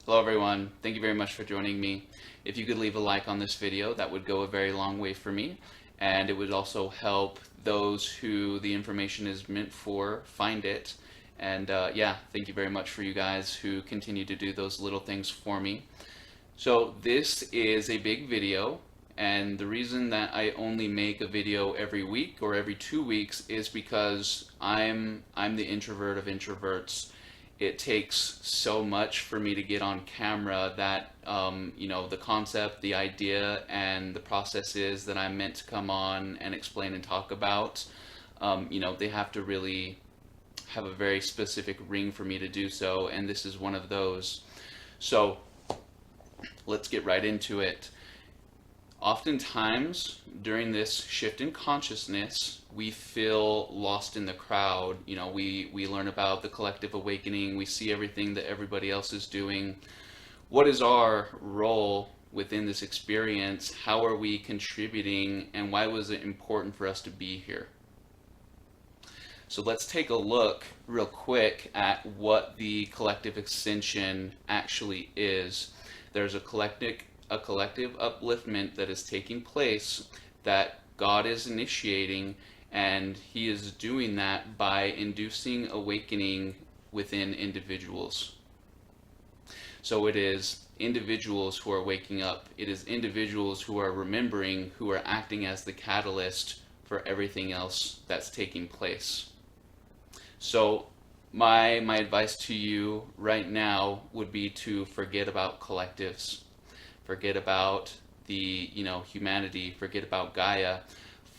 Hello everyone, thank you very much for joining me. If you could leave a like on this video, that would go a very long way for me, and it would also help those who the information is meant for find it. And yeah, thank you very much for you guys who continue to do those little things for me. So this is a big video, and the reason that I only make a video every week or every 2 weeks is because I'm the introvert of introverts. It takes so much for me to get on camera that the concept, the idea, and the processes that I'm meant to come on and explain and talk about, they have to really have a very specific ring for me to do so, and this is one of those. So let's get right into it. Oftentimes during this shift in consciousness, we feel lost in the crowd. We learn about the collective awakening, we see everything that everybody else is doing. What is our role within this experience? How are we contributing, and why was it important for us to be here? So let's take a look real quick at what the collective ascension actually is. There's a collective upliftment that is taking place that God is initiating, and He is doing that by inducing awakening within individuals. So it is individuals who are waking up. It is individuals who are remembering, who are acting as the catalyst for everything else that's taking place. So my advice to you right now would be to forget about collectives. Forget about the humanity, forget about Gaia.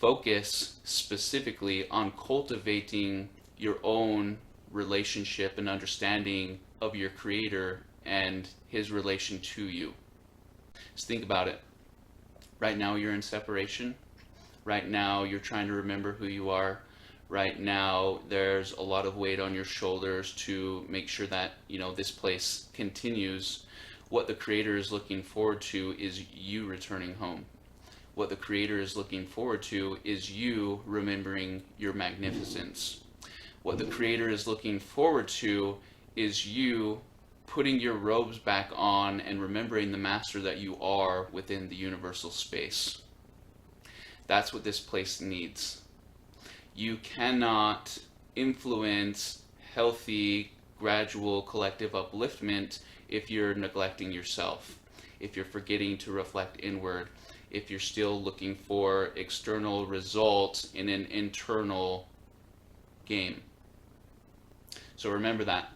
Focus specifically on cultivating your own relationship and understanding of your Creator and His relation to you. Just think about it. Right now you're in separation. Right now you're trying to remember who you are. Right now there's a lot of weight on your shoulders to make sure that this place continues. What the Creator is looking forward to is you returning home. What the Creator is looking forward to is you remembering your magnificence. What the Creator is looking forward to is you putting your robes back on and remembering the master that you are within the universal space. That's what this place needs. You cannot influence healthy, gradual collective upliftment if you're neglecting yourself, if you're forgetting to reflect inward, if you're still looking for external results in an internal game. So remember that.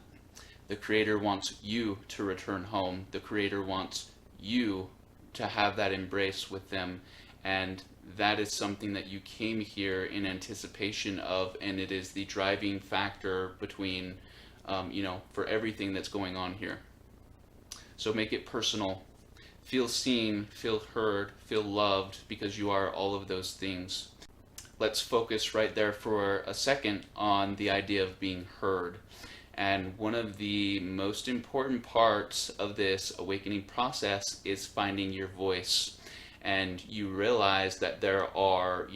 The Creator wants you to return home. The Creator wants you to have that embrace with them, and that is something that you came here in anticipation of, and it is the driving factor between for everything that's going on here. So make it personal. Feel seen, feel heard, feel loved, because you are all of those things. Let's focus right there for a second on the idea of being heard. And one of the most important parts of this awakening process is finding your voice. And you realize that there are,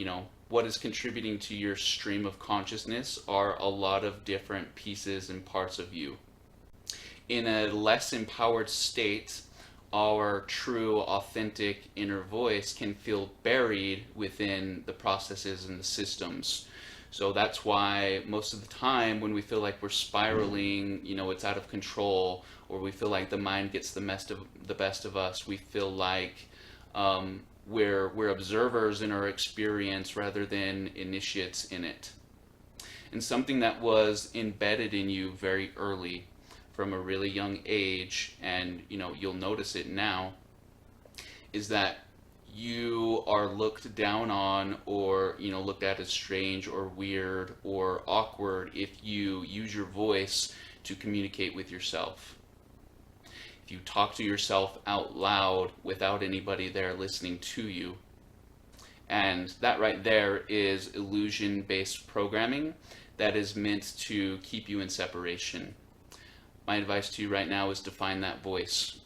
what is contributing to your stream of consciousness are a lot of different pieces and parts of you. In a less empowered state, our true, authentic inner voice can feel buried within the processes and the systems. So that's why most of the time when we feel like we're spiraling, it's out of control, or we feel like the mind gets the best of us, we feel like we're observers in our experience rather than initiates in it. And something that was embedded in you very early, from a really young age, and you'll notice it now, is that you are looked down on, or looked at as strange or weird or awkward if you use your voice to communicate with yourself. If you talk to yourself out loud without anybody there listening to you. And that right there is illusion-based programming that is meant to keep you in separation. My advice to you right now is to find that voice.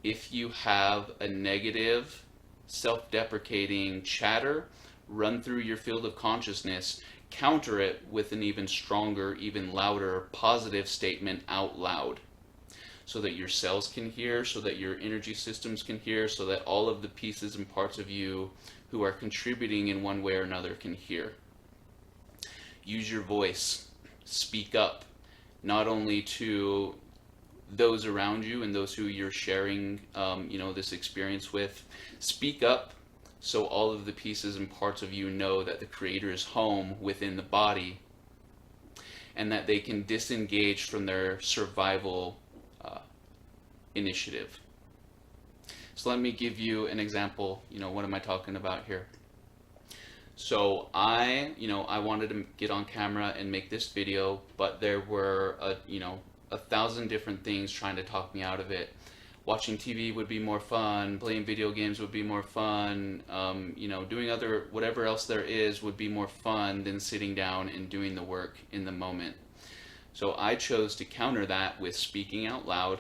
If you have a negative, self-deprecating chatter run through your field of consciousness, counter it with an even stronger, even louder, positive statement out loud. so that your cells can hear, so that your energy systems can hear, so that all of the pieces and parts of you who are contributing in one way or another can hear. Use your voice. Speak up, not only to those around you and those who you're sharing this experience with. Speak up so all of the pieces and parts of you know that the Creator is home within the body, and that they can disengage from their survival initiative. So let me give you an example. What am I talking about here? So I wanted to get on camera and make this video, but there were 1,000 different things trying to talk me out of it. Watching TV would be more fun, playing video games would be more fun, doing whatever else there is would be more fun than sitting down and doing the work in the moment. So I chose to counter that with speaking out loud.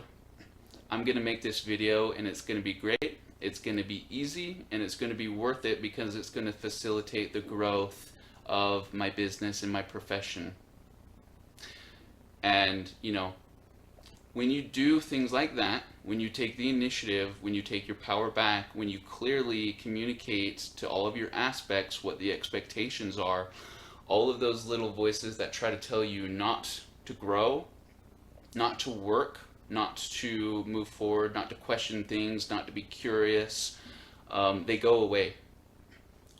I'm going to make this video and it's going to be great, it's going to be easy, and it's going to be worth it because it's going to facilitate the growth of my business and my profession. And when you do things like that, when you take the initiative, when you take your power back, when you clearly communicate to all of your aspects what the expectations are, all of those little voices that try to tell you not to grow, not to work, not to move forward, not to question things, not to be curious, they go away.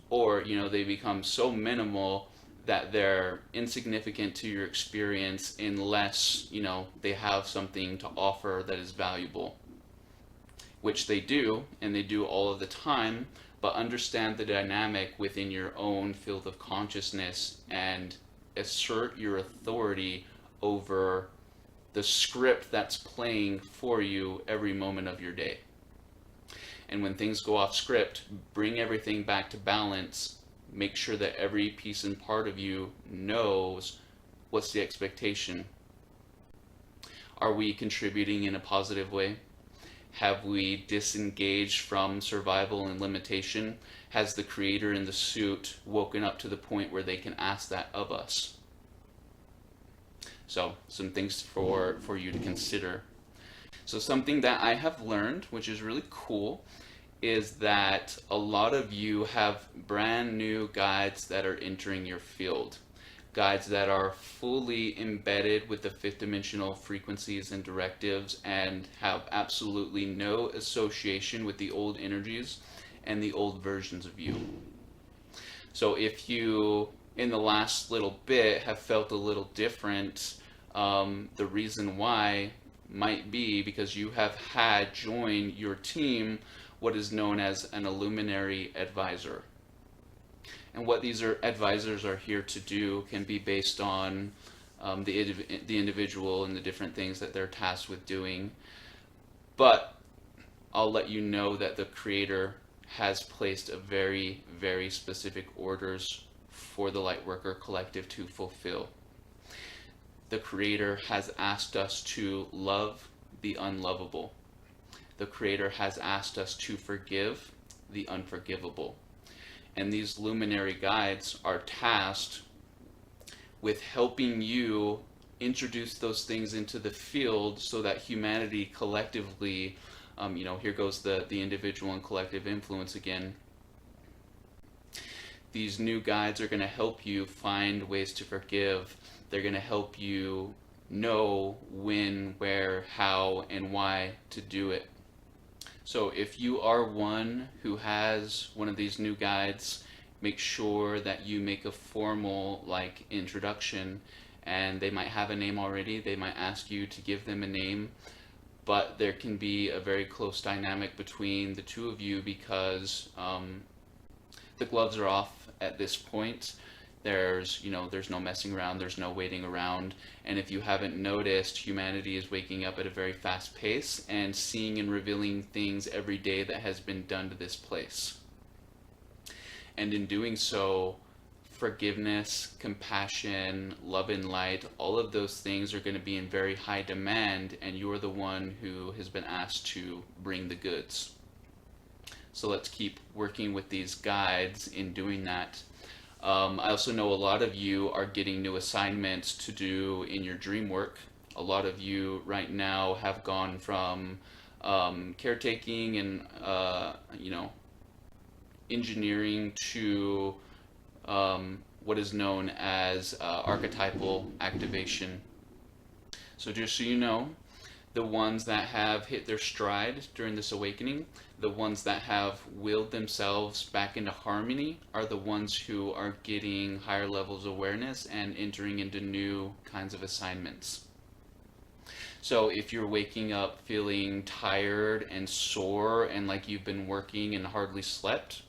Or, they become so minimal that they're insignificant to your experience unless, they have something to offer that is valuable. Which they do, and they do all of the time, but understand the dynamic within your own field of consciousness and assert your authority over the script that's playing for you every moment of your day. And when things go off script, bring everything back to balance. Make sure that every piece and part of you knows what's the expectation. Are we contributing in a positive way? Have we disengaged from survival and limitation? Has the Creator in the suit woken up to the point where they can ask that of us? So, some things for you to consider. So something that I have learned, which is really cool, is that a lot of you have brand new guides that are entering your field. Guides that are fully embedded with the fifth dimensional frequencies and directives and have absolutely no association with the old energies and the old versions of you. So if you, in the last little bit, have felt a little different, the reason why might be because you have had join your team what is known as an illuminary advisor. And what these advisors are here to do can be based on the individual and the different things that they're tasked with doing. But I'll let you know that the Creator has placed a very, very specific orders for the Lightworker Collective to fulfill. The Creator has asked us to love the unlovable. The Creator has asked us to forgive the unforgivable. And these luminary guides are tasked with helping you introduce those things into the field so that humanity collectively, here goes the individual and collective influence again. These new guides are going to help you find ways to forgive. They're going to help you know when, where, how, and why to do it. So if you are one who has one of these new guides, make sure that you make a formal introduction, and they might have a name already. They might ask you to give them a name, but there can be a very close dynamic between the two of you because the gloves are off at this point. There's no messing around, there's no waiting around, and if you haven't noticed, humanity is waking up at a very fast pace and seeing and revealing things every day that has been done to this place. And in doing so, forgiveness, compassion, love and light, all of those things are going to be in very high demand, and you're the one who has been asked to bring the goods. So let's keep working with these guides in doing that. I also know a lot of you are getting new assignments to do in your dream work. A lot of you right now have gone from caretaking and engineering to what is known as archetypal activation. So just so you know, the ones that have hit their stride during this awakening, the ones that have willed themselves back into harmony, are the ones who are getting higher levels of awareness and entering into new kinds of assignments. So if you're waking up feeling tired and sore and like you've been working and hardly slept,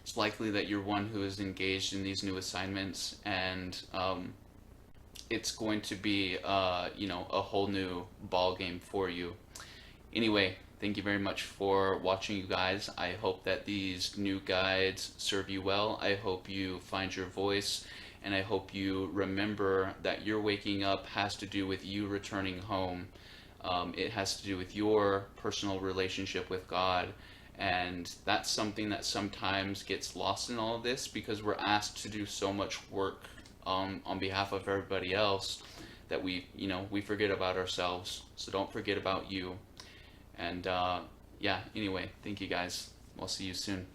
it's likely that you're one who is engaged in these new assignments, and it's going to be a whole new ball game for you. Anyway, thank you very much for watching, you guys. I hope that these new guides serve you well. I hope you find your voice, and I hope you remember that your waking up has to do with you returning home. It has to do with your personal relationship with God. And that's something that sometimes gets lost in all of this, because we're asked to do so much work on behalf of everybody else that we forget about ourselves. So don't forget about you. And yeah, anyway, thank you guys. I'll see you soon.